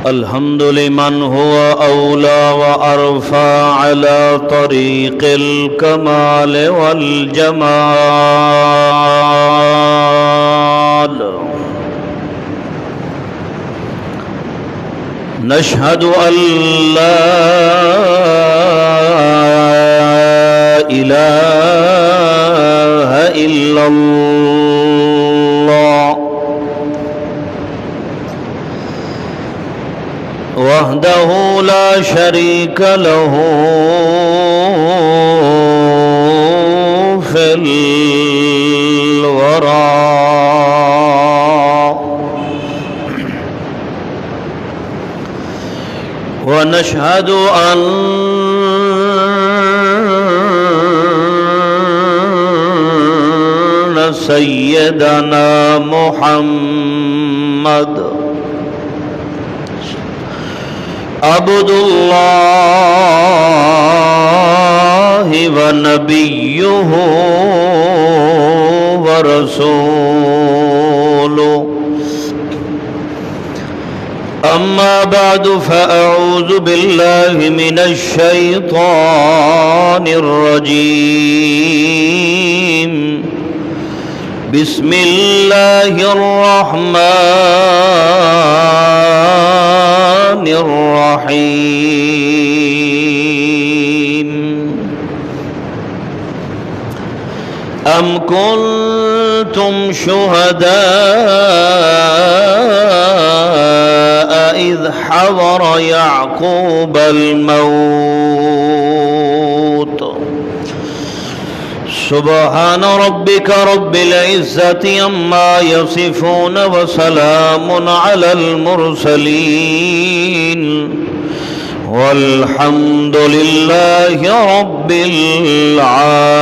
الحمد لمن هو أولى وأرفع على طريق الكمال والجمال. نشهد أن لا إله إلا الله وحده لا شريك له في الورى، ونشهد أن سيدنا محمد عبد الله ونبيه ورسوله. أما بعد فأعوذ بالله من الشيطان الرجيم. بسم الله الرحمن الرحيم. أم كنتم شهداء إذ حضر يعقوب الموت؟ سبحان ربك رب العزة عما يصفون وسلام على المرسلين والحمد لله رب العالمين.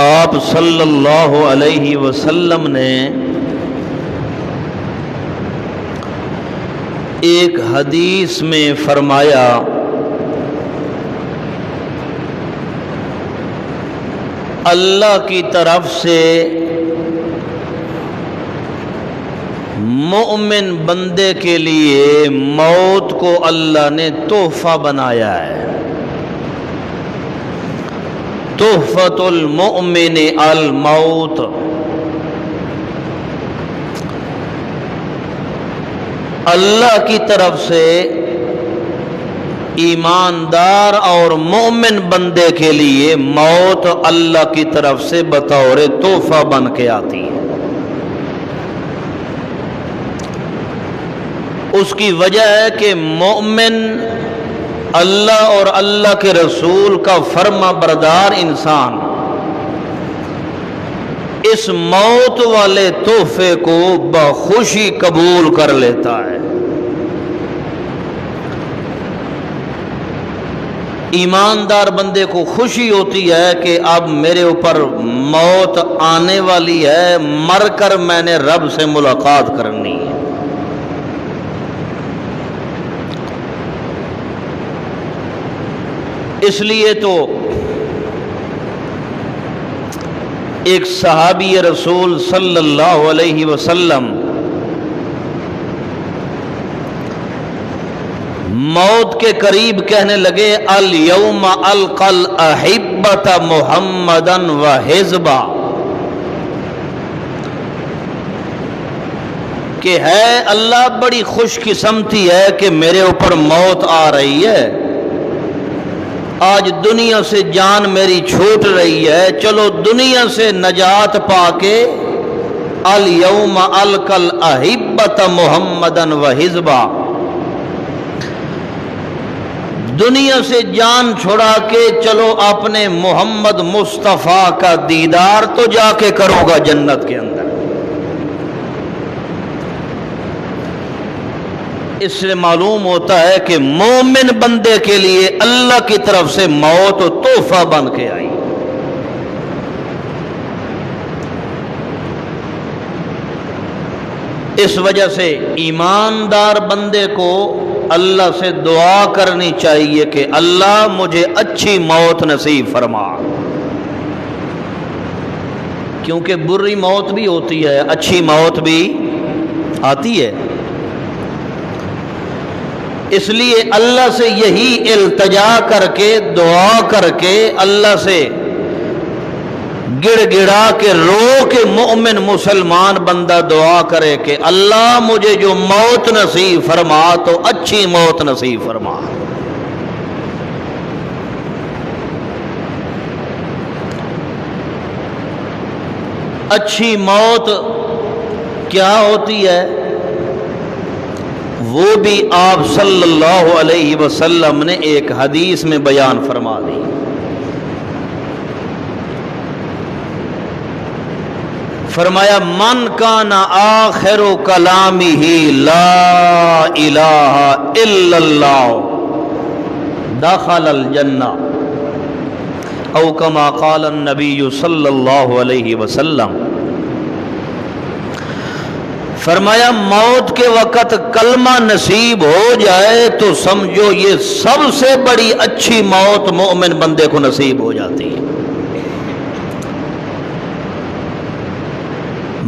آپ صلی اللہ علیہ وسلم نے ایک حدیث میں فرمایا، اللہ کی طرف سے مومن بندے کے لیے موت کو اللہ نے تحفہ بنایا ہے. تحفۃ المؤمن الموت. اللہ کی طرف سے ایماندار اور مومن بندے کے لیے موت اللہ کی طرف سے بطور تحفہ بن کے آتی ہے. اس کی وجہ ہے کہ مومن اللہ اور اللہ کے رسول کا فرما بردار انسان اس موت والے تحفے کو بخوشی قبول کر لیتا ہے. ایماندار بندے کو خوشی ہوتی ہے کہ اب میرے اوپر موت آنے والی ہے، مر کر میں نے رب سے ملاقات کرنی ہے. اس لیے تو ایک صحابی رسول صلی اللہ علیہ وسلم موت کے قریب کہنے لگے، الیوم القی الاحبۃ محمدا وحزبا، کہ ہے اللہ بڑی خوش قسمتی ہے کہ میرے اوپر موت آ رہی ہے، آج دنیا سے جان میری چھوٹ رہی ہے، چلو دنیا سے نجات پا کے الیوم القی الاحبۃ محمدا وحزبا، دنیا سے جان چھڑا کے چلو اپنے محمد مصطفیٰ کا دیدار تو جا کے کرو گا جنت کے اندر. اس سے معلوم ہوتا ہے کہ مومن بندے کے لیے اللہ کی طرف سے موت تحفہ بن کے آئی. اس وجہ سے ایماندار بندے کو اللہ سے دعا کرنی چاہیے کہ اللہ مجھے اچھی موت نصیب فرما، کیونکہ بری موت بھی ہوتی ہے، اچھی موت بھی آتی ہے۔ اس لیے اللہ سے یہی التجا کر کے، دعا کر کے، اللہ سے گڑ گڑا کے، رو کے مومن مسلمان بندہ دعا کرے کہ اللہ مجھے جو موت نصیب فرما تو اچھی موت نصیب فرما۔ اچھی موت کیا ہوتی ہے وہ بھی آپ صلی اللہ علیہ وسلم نے ایک حدیث میں بیان فرما دی۔ فرمایا من کان آخر کلامہ لا الہ الا اللہ دخل الجنہ او کما قال النبی صلی اللہ علیہ وسلم۔ فرمایا موت کے وقت کلمہ نصیب ہو جائے تو سمجھو یہ سب سے بڑی اچھی موت مومن بندے کو نصیب ہو جاتی ہے۔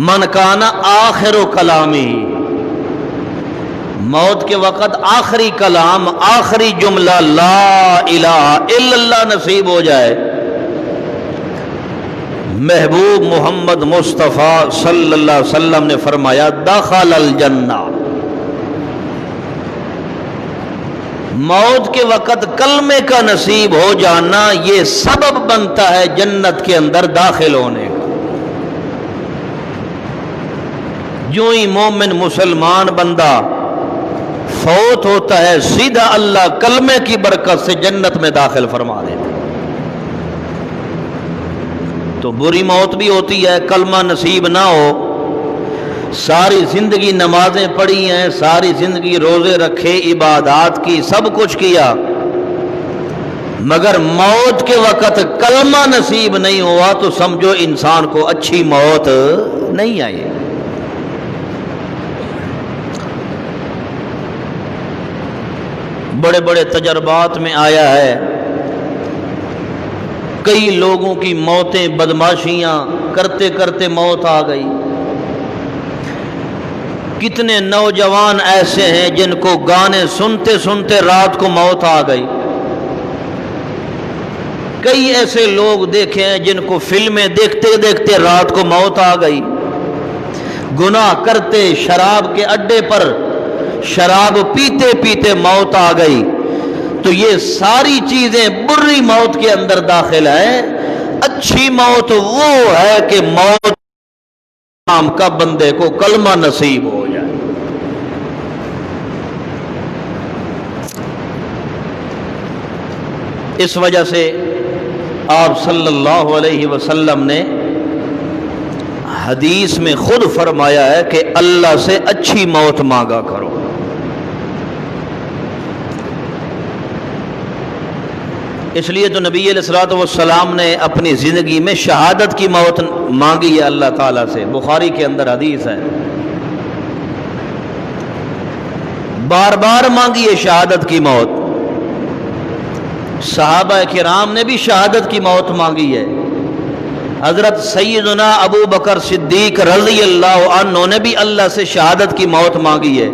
من کان آخر کلامی، موت کے وقت آخری کلام، آخری جملہ لا الہ الا اللہ نصیب ہو جائے، محبوب محمد مصطفیٰ صلی اللہ علیہ وسلم نے فرمایا دخل الجنہ۔ موت کے وقت کلمے کا نصیب ہو جانا یہ سبب بنتا ہے جنت کے اندر داخل ہونے کا۔ جو ہی مومن مسلمان بندہ فوت ہوتا ہے سیدھا اللہ کلمے کی برکت سے جنت میں داخل فرما دیتا ہے۔ تو بری موت بھی ہوتی ہے، کلمہ نصیب نہ ہو، ساری زندگی نمازیں پڑھی ہیں، ساری زندگی روزے رکھے، عبادات کی، سب کچھ کیا، مگر موت کے وقت کلمہ نصیب نہیں ہوا تو سمجھو انسان کو اچھی موت نہیں آئی۔ بڑے بڑے تجربات میں آیا ہے کئی لوگوں کی موتیں بدماشیاں کرتے کرتے موت آ گئی۔ کتنے نوجوان ایسے ہیں جن کو گانے سنتے سنتے رات کو موت آ گئی۔ کئی ایسے لوگ دیکھے ہیں جن کو فلمیں دیکھتے دیکھتے رات کو موت آ گئی۔ گناہ کرتے شراب کے اڈے پر شراب پیتے پیتے موت آ گئی۔ تو یہ ساری چیزیں بری موت کے اندر داخل ہیں۔ اچھی موت وہ ہے کہ موت نام کا بندے کو کلمہ نصیب ہو جائے۔ اس وجہ سے آپ صلی اللہ علیہ وسلم نے حدیث میں خود فرمایا ہے کہ اللہ سے اچھی موت مانگا کرو۔ اس لیے تو نبی علیہ الصلوۃ والسلام نے اپنی زندگی میں شہادت کی موت مانگی ہے اللہ تعالیٰ سے، بخاری کے اندر حدیث ہے، بار بار مانگی ہے شہادت کی موت۔ صحابہ کرام نے بھی شہادت کی موت مانگی ہے، حضرت سیدنا ابو بکر صدیق رضی اللہ عنہ نے بھی اللہ سے شہادت کی موت مانگی ہے۔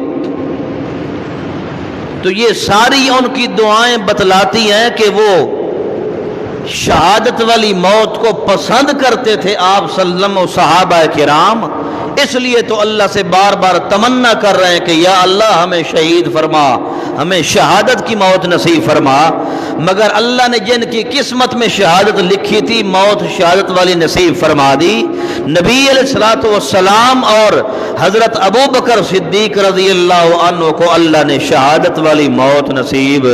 تو یہ ساری ان کی دعائیں بتلاتی ہیں کہ وہ شہادت والی موت کو پسند کرتے تھے آپ صلی اللہ علیہ وسلم و صحابہ کرام۔ اس لیے تو اللہ سے بار بار تمنا کر رہے ہیں کہ یا اللہ ہمیں شہید فرما، ہمیں شہادت کی موت نصیب فرما۔ مگر اللہ نے جن کی قسمت میں شہادت لکھی تھی موت شہادت والی نصیب فرما دی۔ نبی علیہ الصلوۃ والسلام اور حضرت ابو بکر صدیق رضی اللہ عنہ کو اللہ نے شہادت والی موت نصیب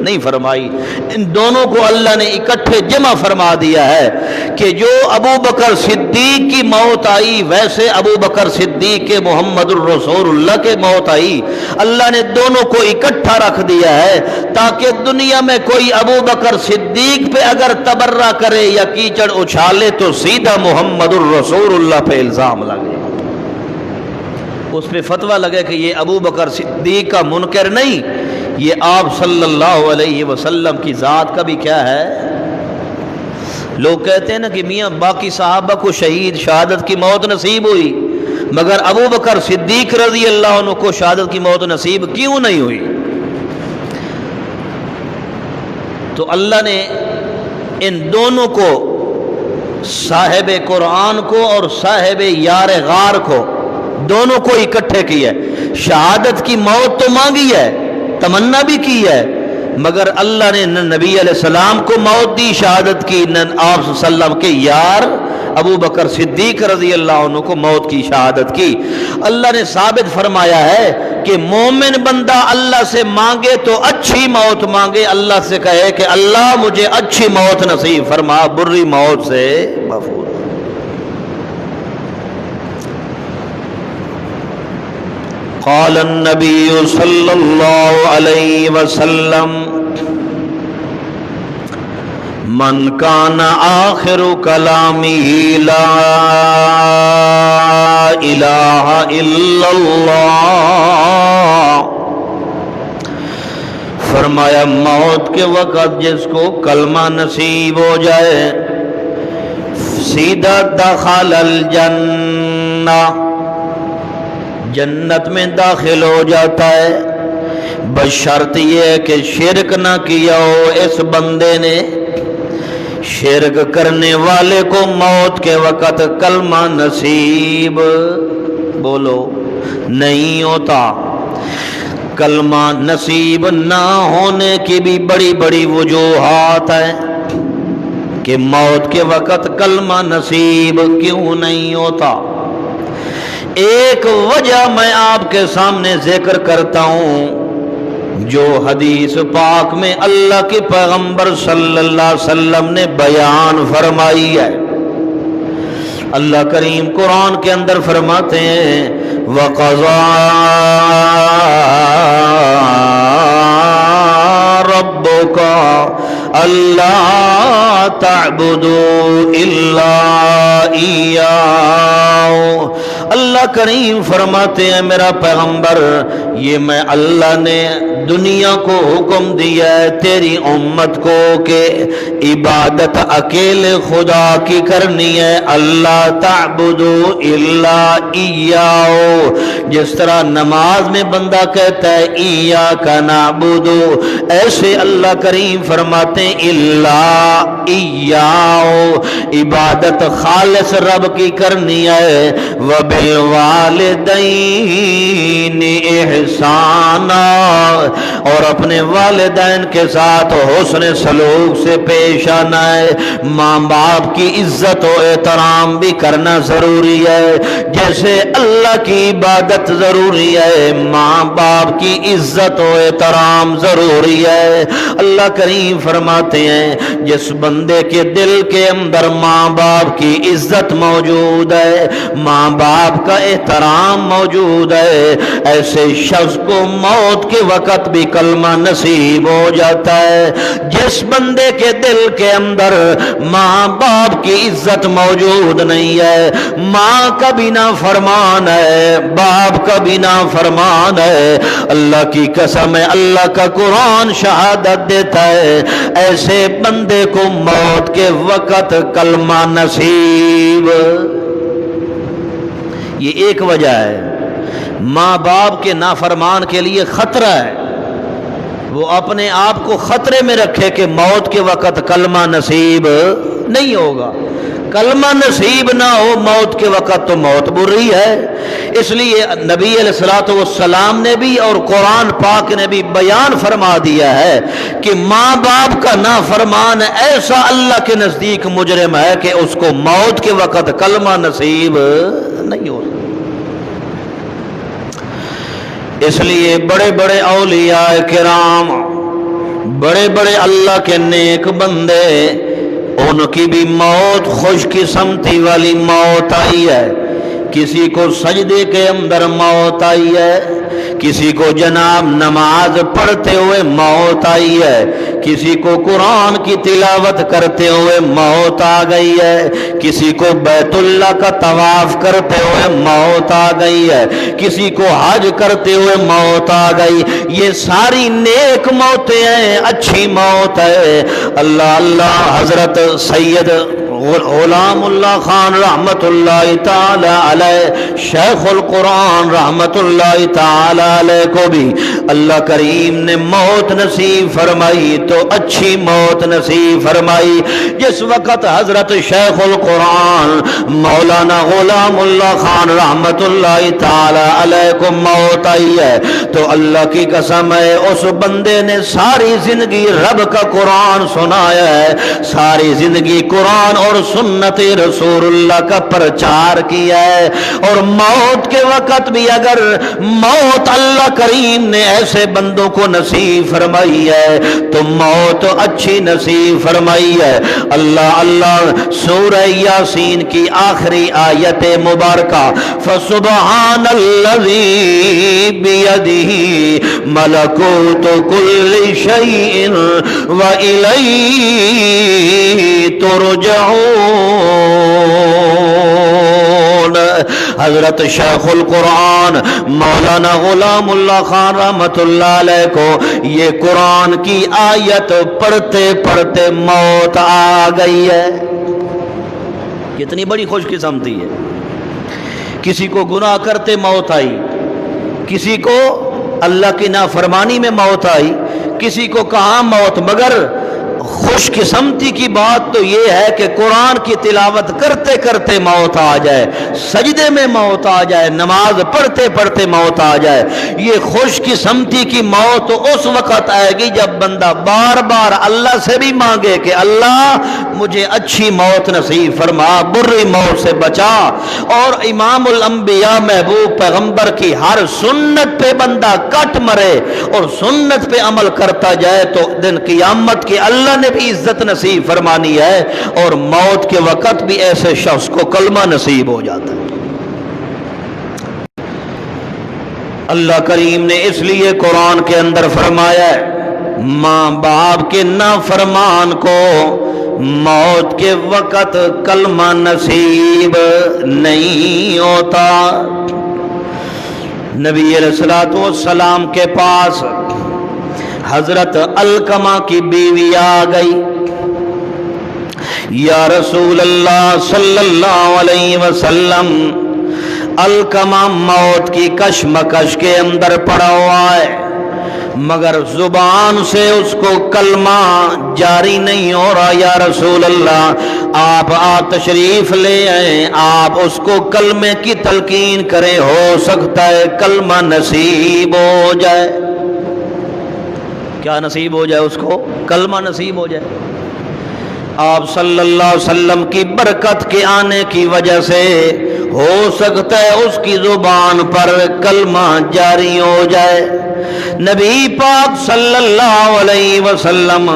نہیں فرمائی۔ ان دونوں کو اللہ نے اکٹھے جمع فرما دیا ہے کہ جو ابو بکر صدیق کی موت آئی ویسے ابو بکر صدیق کے محمد الرسول اللہ کے موت آئی، اللہ نے دونوں کو اکٹھا رکھ دیا ہے تاکہ دنیا میں کوئی ابو بکر صدیق پہ اگر تبرہ کرے یا کیچڑ اچھالے تو سیدھا محمد الرسول اللہ پہ الزام لگے۔ اس پہ فتویٰ لگے کہ یہ ابو بکر صدیق کا منکر نہیں، یہ آپ صلی اللہ علیہ وسلم کی ذات کا بھی کیا ہے۔ لوگ کہتے ہیں نا کہ میاں باقی صحابہ کو شہادت کی موت نصیب ہوئی، مگر ابو بکر صدیق رضی اللہ عنہ کو شہادت کی موت نصیب کیوں نہیں ہوئی؟ تو اللہ نے ان دونوں کو، صاحب قرآن کو اور صاحب یار غار کو، دونوں کو اکٹھے کیا ہے۔ شہادت کی موت تو مانگی ہے، تمنا بھی کی ہے، مگر اللہ نے نہ نبی علیہ السلام کو موت دی شہادت کی، نہ آپ صلی اللہ علیہ وسلم کے یار ابو بکر صدیق رضی اللہ عنہ کو موت کی شہادت کی۔ اللہ نے ثابت فرمایا ہے کہ مومن بندہ اللہ سے مانگے تو اچھی موت مانگے، اللہ سے کہے کہ اللہ مجھے اچھی موت نصیب فرما، بری موت سے محفوظ۔ قال النبی صلی اللہ علیہ وسلم من کان آخر کلامہ لا الہ الا اللہ، فرمایا موت کے وقت جس کو کلمہ نصیب ہو جائے سیدھا دخل الجنہ، جنت میں داخل ہو جاتا ہے، بشرط یہ ہے کہ شرک نہ کیا ہو اس بندے نے۔ شرک کرنے والے کو موت کے وقت کلمہ نصیب بولو نہیں ہوتا۔ کلمہ نصیب نہ ہونے کی بھی بڑی بڑی وجوہات ہیں کہ موت کے وقت کلمہ نصیب کیوں نہیں ہوتا۔ ایک وجہ میں آپ کے سامنے ذکر کرتا ہوں جو حدیث پاک میں اللہ کے پیغمبر صلی اللہ علیہ وسلم نے بیان فرمائی ہے۔ اللہ کریم قرآن کے اندر فرماتے ہیں وَقَضَىٰ رَبُّكَ أَلَّا تَعْبُدُوا إِلَّا إِيَّاهُ، اللہ کریم فرماتے ہیں میرا پیغمبر یہ میں اللہ نے دنیا کو حکم دیا ہے تیری امت کو کہ عبادت اکیلے خدا کی کرنی ہے، اللہ تعبدو الا ایاہو، جس طرح نماز میں بندہ کہتا ہے ایاک نعبدو، ایسے اللہ کریم فرماتے ہیں الا ایاہو، عبادت خالص رب کی کرنی ہے، وبالوالدین احسانا، اور اپنے والدین کے ساتھ حسن سلوک سے پیش آنا ہے، ماں باپ کی عزت و احترام بھی کرنا ضروری ہے، جیسے اللہ کی عبادت ضروری ہے ماں باپ کی عزت و احترام ضروری ہے۔ اللہ کریم فرماتے ہیں جس بندے کے دل کے اندر ماں باپ کی عزت موجود ہے، ماں باپ کا احترام موجود ہے، ایسے شخص کو موت کے وقت بھی کلمہ نصیب ہو جاتا ہے۔ جس بندے کے دل کے اندر ماں باپ کی عزت موجود نہیں ہے، ماں کا بھی نافرمان ہے، باپ کا بھی نافرمان ہے، اللہ کی قسم ہے اللہ کا قرآن شہادت دیتا ہے ایسے بندے کو موت کے وقت کلمہ نصیب۔ یہ ایک وجہ ہے، ماں باپ کے نافرمان کے لیے خطرہ ہے، وہ اپنے آپ کو خطرے میں رکھے کہ موت کے وقت کلمہ نصیب نہیں ہوگا۔ کلمہ نصیب نہ ہو موت کے وقت تو موت بری ہے۔ اس لیے نبی علیہ الصلوۃ والسلام نے بھی اور قرآن پاک نے بھی بیان فرما دیا ہے کہ ماں باپ کا نافرمان ایسا اللہ کے نزدیک مجرم ہے کہ اس کو موت کے وقت کلمہ نصیب نہیں ہوگا۔ اس لیے بڑے بڑے اولیاء کرام، بڑے بڑے اللہ کے نیک بندے، ان کی بھی موت خوش قسمتی والی موت آئی ہے۔ کسی کو سجدے کے اندر موت آئی ہے، کسی کو جناب نماز پڑھتے ہوئے موت آئی ہے، کسی کو قرآن کی تلاوت کرتے ہوئے موت آ گئی ہے، کسی کو بیت اللہ کا طواف کرتے ہوئے موت آ گئی ہے، کسی کو حج کرتے ہوئے موت آ گئی. یہ ساری نیک موتیں ہیں، اچھی موت ہے. اللہ اللہ. حضرت سید غلام اللہ خان رحمت اللہ تعالی علیہ، شیخ القرآن رحمت اللہ تعالی علیہ کو بھی اللہ کریم نے موت نصیب فرمائی تو اچھی موت نصیب فرمائی. جس وقت حضرت شیخ القرآن مولانا غلام اللہ خان رحمت اللہ تعالی علیہ کو موت آئی ہے تو اللہ کی قسم ہے اس بندے نے ساری زندگی رب کا قرآن سنایا ہے، ساری زندگی قرآن اور سنت رسول اللہ کا پرچار کیا ہے. اور موت کے وقت بھی اگر موت اللہ کریم نے ایسے بندوں کو نصیب فرمائی ہے تو موت اچھی نصیب فرمائی ہے. اللہ اللہ. سورہ یاسین کی آخری آیت مبارکہ فسبحان الذی بیدہ ملکوت کل شیء والیہ ترجعون. حضرت شیخ القرآن مولانا غلام اللہ خان رحمت اللہ علیہ کو یہ قرآن کی آیت پڑھتے پڑھتے موت آ گئی ہے. کتنی بڑی خوش قسمتی ہے. کسی کو گناہ کرتے موت آئی، کسی کو اللہ کی نافرمانی میں موت آئی، کسی کو کہاں موت. مگر خوش قسمتی کی بات تو یہ ہے کہ قرآن کی تلاوت کرتے کرتے موت آ جائے، سجدے میں موت آ جائے، نماز پڑھتے پڑھتے موت آ جائے. یہ خوش قسمتی کی موت اس وقت آئے گی جب بندہ بار بار اللہ سے بھی مانگے کہ اللہ مجھے اچھی موت نصیب فرما، بری موت سے بچا. اور امام الانبیاء محبوب پیغمبر کی ہر سنت پہ بندہ کٹ مرے اور سنت پہ عمل کرتا جائے تو دن قیامت کے اللہ نے بھی عزت نصیب فرمانی ہے اور موت کے وقت بھی ایسے شخص کو کلمہ نصیب ہو جاتا ہے. اللہ کریم نے اس لیے قرآن کے اندر فرمایا ہے ماں باپ کے نافرمان کو موت کے وقت کلمہ نصیب نہیں ہوتا. نبی علیہ الصلوۃ والسلام کے پاس حضرت علقمہ کی بیوی آ گئی. یا رسول اللہ صلی اللہ علیہ وسلم، علقمہ موت کی کشمکش کے اندر پڑا ہوا ہے مگر زبان سے اس کو کلمہ جاری نہیں ہو رہا. یا رسول اللہ آپ تشریف لے آئیں، آپ اس کو کلمے کی تلقین کریں، ہو سکتا ہے کلمہ نصیب ہو جائے. کیا نصیب ہو جائے؟ اس کو کلمہ نصیب ہو جائے. آپ صلی اللہ علیہ وسلم کی برکت کے آنے کی وجہ سے ہو سکتا ہے اس کی زبان پر کلمہ جاری ہو جائے. نبی پاک صلی اللہ علیہ وسلم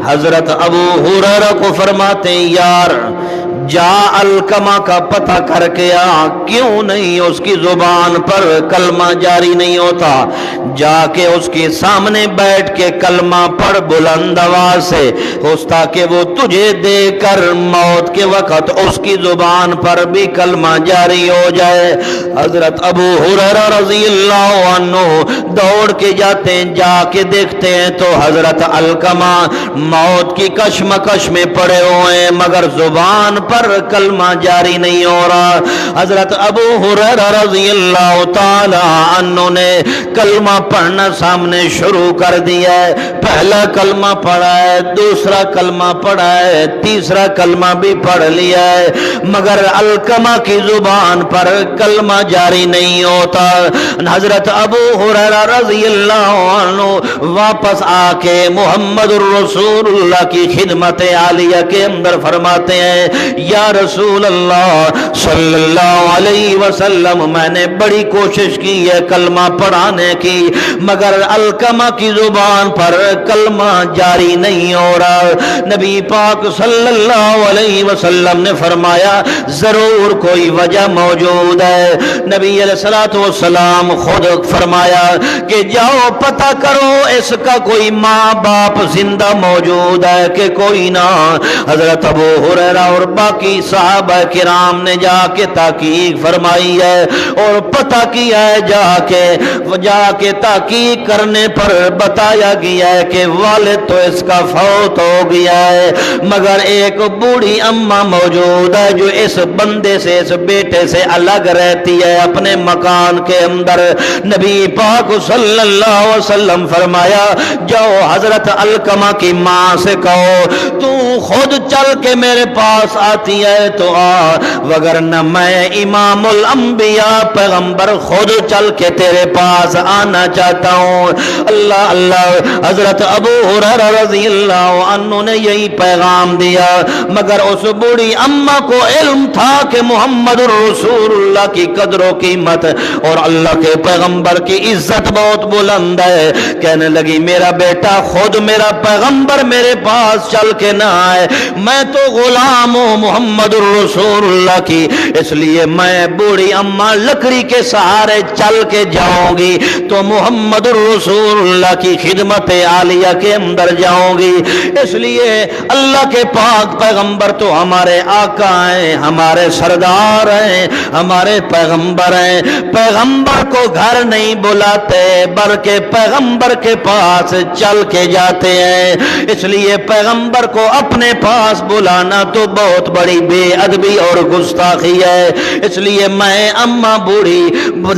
حضرت ابو ہریرہ کو فرماتے ہیں یار جا علقمہ کا پتہ کر کے آ، کیوں نہیں اس کی زبان پر کلمہ جاری نہیں ہوتا. جا کے اس کے سامنے بیٹھ کے کلمہ پڑھ بلند آواز سے، تاکہ وہ تجھے دیکھ کر موت کے وقت اس کی زبان پر بھی کلمہ جاری ہو جائے. حضرت ابو ہریرہ رضی اللہ عنہ دوڑ کے جاتے ہیں، جا کے دیکھتے ہیں تو حضرت علقمہ موت کی کشمکش میں پڑے ہوئے ہیں مگر زبان پر کلمہ جاری نہیں ہو رہا. حضرت ابو ہریرہ رضی اللہ تعالی عنہ نے کلمہ پڑھنا سامنے شروع کر دیا ہے. پہلا کلمہ پڑھا ہے، دوسرا کلمہ پڑھا ہے، تیسرا کلمہ بھی پڑھ لیا ہے مگر علقمہ کی زبان پر کلمہ جاری نہیں ہوتا. حضرت ابو ہریرہ رضی اللہ عنہ واپس آ کے محمد الرسول اللہ کی خدمت عالیہ کے اندر فرماتے ہیں یا رسول اللہ صلی اللہ علیہ وسلم میں نے بڑی کوشش کی ہے کلمہ پڑھانے کی مگر علقمہ کی زبان پر کلمہ جاری نہیں ہو رہا۔ نبی پاک صلی اللہ علیہ وسلم نے فرمایا ضرور کوئی وجہ موجود ہے۔ نبی علیہ الصلوۃ والسلام خود فرمایا کہ جاؤ پتہ کرو اس کا کوئی ماں باپ زندہ موجود ہے کہ کوئی نہ۔ حضرت ابو ہریرہ اور باقی صحابہ کرام نے جا کے تحقیق فرمائی ہے اور پتہ کیا ہے، جا کے تحقیق کرنے پر بتایا گیا ہے کہ والد تو اس کا فوت ہو گیا ہے مگر ایک بوڑھی اماں موجود ہے جو اس بندے سے اس بیٹے سے الگ رہتی ہے اپنے مکان کے اندر۔ نبی پاک صلی اللہ علیہ وسلم فرمایا جاؤ حضرت علقمہ کی ماں سے کہو تو خود چل کے میرے پاس آتی ہے تو آ، وگرنہ میں امام الانبیاء پیغمبر خود چل کے تیرے پاس آنا چاہتا ہوں۔ اللہ اللہ، حضرت ابو ہریرہ رضی اللہ عنہ نے یہی پیغام دیا مگر اس بوڑھی اماں کو علم تھا کہ محمد رسول اللہ کی قدر و قیمت اور اللہ کے پیغمبر کی عزت بہت بلند ہے۔ کہنے لگی میرا بیٹا خود میرا پیغمبر میرے پاس چل کے نہ آئے، میں تو غلام ہوں محمد رسول اللہ کی، اس لیے میں بوڑھی اماں لکڑی کے سہارے چل کے جاؤں گی تو محمد رسول اللہ کی خدمت عالیہ کے اندر جاؤں گی۔ اس لیے اللہ کے پاک پیغمبر تو ہمارے آقا ہیں، ہمارے سردار ہیں، ہمارے پیغمبر ہیں۔ پیغمبر کو گھر نہیں بلاتے بلکہ پیغمبر کے پاس چل کے جاتے ہیں، اس لیے پیغمبر کو اپنے پاس بلانا تو بہت بڑی بے ادبی اور گستاخی ہے۔ اس لیے میں اماں بوڑھی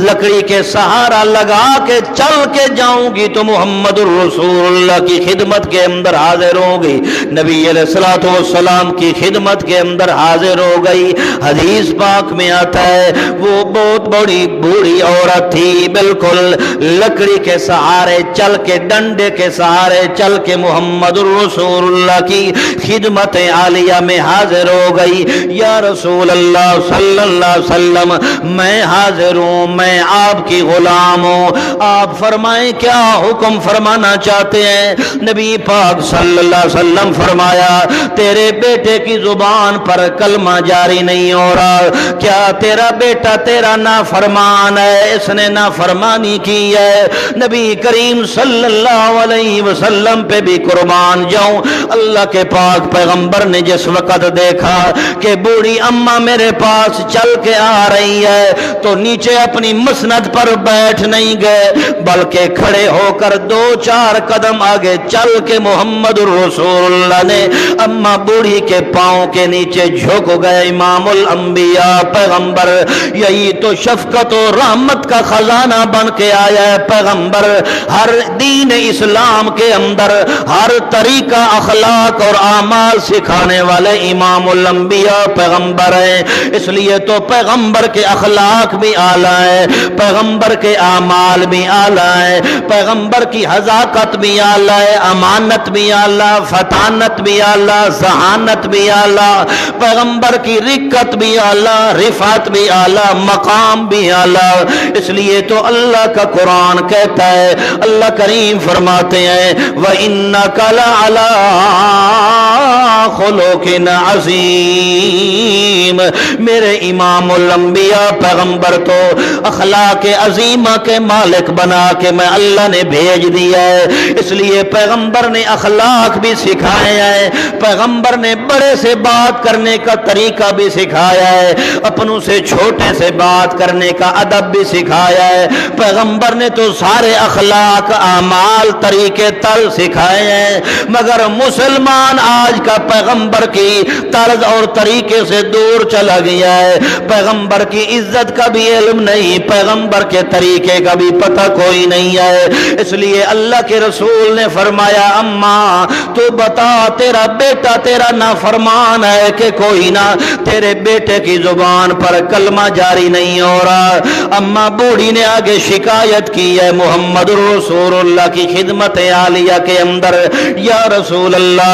لکڑی کے سہارا لگا کے چل کے جاؤں گی تو محمد رسول اللہ کی خدمت کے اندر حاضر ہوگی، نبی علیہ الصلوۃ والسلام کی خدمت کے اندر حاضر ہو گئی۔ حدیث پاک میں آتا ہے وہ بہت بڑی بوڑھی عورت تھی، بالکل لکڑی کے سہارے چل کے ڈنڈے کے سہارے چل کے محمد رسول اللہ کی خدمت عالیہ میں حاضر ہو گئی۔ یا رسول اللہ صلی اللہ علیہ وسلم میں حاضر ہوں، میں آپ کی غلام ہوں، آپ فرمائیں کیا حکم فرمانا چاہتے ہیں؟ نبی پاک صلی اللہ علیہ وسلم فرمایا تیرے بیٹے کی زبان پر کلمہ جاری نہیں ہو رہا، کیا تیرا بیٹا تیرا نافرمان ہے؟ اس نے نافرمانی کی ہے۔ نبی کریم صلی اللہ علیہ وسلم پہ بھی قربان جاؤں، اللہ کے پاک پیغمبر نے جس وقت دیکھا کہ بوڑھی اماں میرے پاس چل کے آ رہی ہے تو نیچے اپنی مسند پر بیٹھ نہیں گئے بلکہ کھڑے ہو کر 2-4 قدم آگے چل کے محمد رسول اللہ نے اماں بوڑھی کے پاؤں کے نیچے جھک گئے۔ امام الانبیاء پیغمبر یہی تو شفقت و رحمت کا خزانہ بن کے آیا ہے پیغمبر، ہر دین اسلام کے اندر ہر طریقہ اخلاق اور اعمال سکھانے والے امام الانبیاء پیغمبر ہیں، اس لیے تو پیغمبر کے اخلاق بھی اعلیٰ ہیں، پیغمبر کے اعمال بھی اعلیٰ ہیں، پیغمبر کی حذاقت بھی اعلیٰ ہے، امانت بھی اعلیٰ، فطانت بھی اعلیٰ، ذہانت بھی اعلیٰ، پیغمبر کی رقت بھی اعلیٰ، رفعت بھی اعلیٰ، مقام بھی اعلیٰ۔ اس لیے تو اللہ کا قرآن کہتا ہے، اللہ کریم فرماتے ہیں وَإِنَّكَ لَعَلَىٰ خُلُقٍ عَظِيمٍ، میرے امام الانبیاء پیغمبر تو اخلاق عظیمہ کے مالک بنا کے میں اللہ نے بھیج دیا ہے، اس لیے پیغمبر نے اخلاق بھی سکھایا ہے، پیغمبر نے بڑے سے بات کرنے کا طریقہ بھی سکھایا ہے، اپنوں سے چھوٹے سے بات کرنے کا ادب بھی سکھایا ہے، پیغمبر نے تو سارے اخلاق اعمال طریقے تل سکھائے ہیں، مگر مسلمان آج کا پیغمبر کی طرز اور طریقے سے دور چلا گیا ہے، پیغمبر کی عزت کا بھی علم نہیں، پیغمبر کے طریقے کا بھی پتہ کوئی نہیں ہے، اس لیے اللہ کے رسول نے فرمایا اماں تو بتا تیرا بیٹا تیرا نافرمان ہے کہ کوئی نہ؟ تیرے بیٹے کی زبان پر کلمہ جاری نہیں ہو رہا۔ اماں بوڑھی نے آگے شکایت کی ہے محمد رسول اللہ کی خدمت عالیہ کے اندر، یا رسول اللہ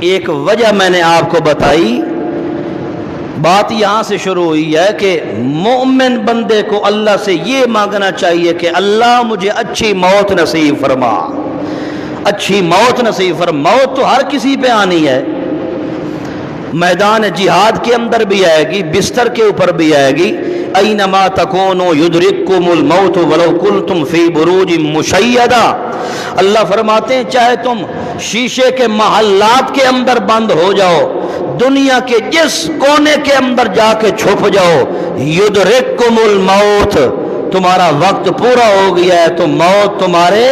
ایک وجہ میں نے آپ کو بتائی، بات یہاں سے شروع ہوئی ہے کہ مومن بندے کو اللہ سے یہ مانگنا چاہیے کہ اللہ مجھے اچھی موت نصیب فرما، اچھی موت نصیب فرما۔ موت تو ہر کسی پہ آنی ہے، میدان جہاد کے اندر بھی آئے گی، بستر کے اوپر بھی آئے گی، اینما تکونوا یدرککم الموت ولو کنتم فی بروج مشیدہ۔ اللہ فرماتے ہیں چاہے تم شیشے کے محلات کے اندر بند ہو جاؤ، دنیا کے جس کونے کے اندر جا کے چھپ جاؤ، یدرککم الموت، تمہارا وقت پورا ہو گیا ہے تو موت تمہارے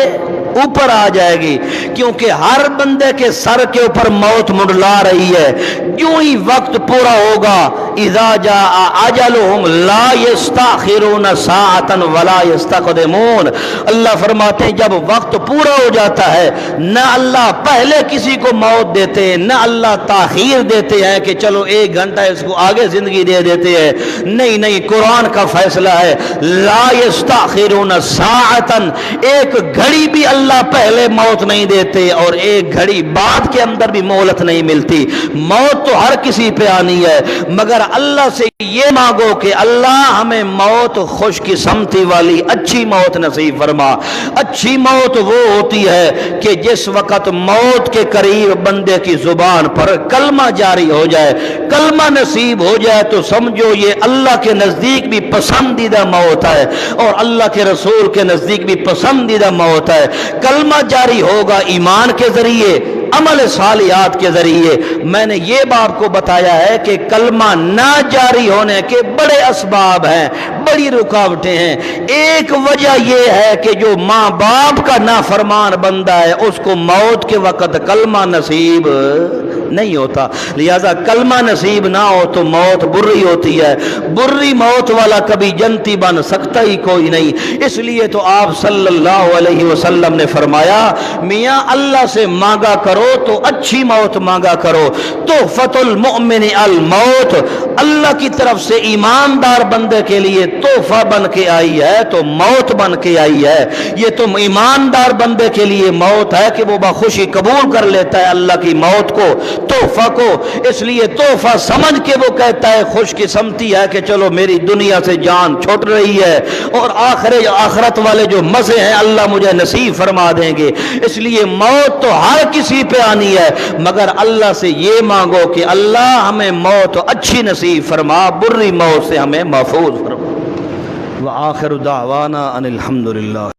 اوپر آ جائے گی، کیونکہ ہر بندے کے سر کے اوپر موت منڈلا رہی ہے۔ جو ہی وقت پورا ہوگا، اذا جاء اجلهم لا یستاخرون ساعتا ولا یستقدمون، اللہ فرماتے ہیں جب وقت پورا ہو جاتا ہے، نہ اللہ پہلے کسی کو موت دیتے ہیں، نہ اللہ تاخیر دیتے ہیں کہ چلو ایک گھنٹہ اس کو آگے زندگی دے دیتے ہیں، نہیں نہیں، قرآن کا فیصلہ ہے لا یستاخرون ساعتا، ایک گھڑی بھی اللہ پہلے موت نہیں دیتے اور ایک گھڑی بعد کے اندر بھی مہلت نہیں ملتی۔ موت تو ہر کسی پہ آنی ہے، مگر اللہ سے یہ مانگو کہ اللہ ہمیں موت خوش قسمتی والی اچھی موت نصیب فرما۔ اچھی موت وہ ہوتی ہے کہ جس وقت موت کے قریب بندے کی زبان پر کلمہ جاری ہو جائے، کلمہ نصیب ہو جائے تو سمجھو یہ اللہ کے نزدیک بھی پسندیدہ موت ہے اور اللہ کے رسول کے نزدیک بھی پسندیدہ موت ہے۔ کلمہ جاری ہوگا ایمان کے ذریعے، عمل صالحات کے ذریعے۔ میں نے یہ آپ کو بتایا ہے کہ کلمہ نہ جاری ہونے کے بڑے اسباب ہیں، بڑی رکاوٹیں ہیں۔ ایک وجہ یہ ہے کہ جو ماں باپ کا نافرمان بندہ ہے اس کو موت کے وقت کلمہ نصیب نہیں ہوتا، لہذا کلمہ نصیب نہ ہو تو موت بری ہوتی ہے۔ بری موت والا کبھی جنتی بن سکتا ہی کوئی نہیں۔ اس لیے تو آپ صلی اللہ علیہ وسلم نے فرمایا میاں اللہ سے مانگا کرو تو اچھی موت مانگا کرو۔ تحفۃ المؤمن الموت، اللہ کی طرف سے ایماندار بندے کے لیے تحفہ بن کے آئی ہے تو موت بن کے آئی ہے۔ یہ تم ایماندار بندے کے لیے موت ہے کہ وہ بخوشی قبول کر لیتا ہے اللہ کی موت کو، تحفہ کو، اس لیے تحفہ سمجھ کے وہ کہتا ہے خوش قسمتی ہے کہ چلو میری دنیا سے جان چھوٹ رہی ہے اور آخرت والے جو مزے ہیں اللہ مجھے نصیب فرما دیں گے۔ اس لیے موت تو ہر کسی پہ آنی ہے، مگر اللہ سے یہ مانگو کہ اللہ ہمیں موت اچھی نصیب فرما، بری موت سے ہمیں محفوظ فرما۔ وآخر دعوانا ان الحمدللہ۔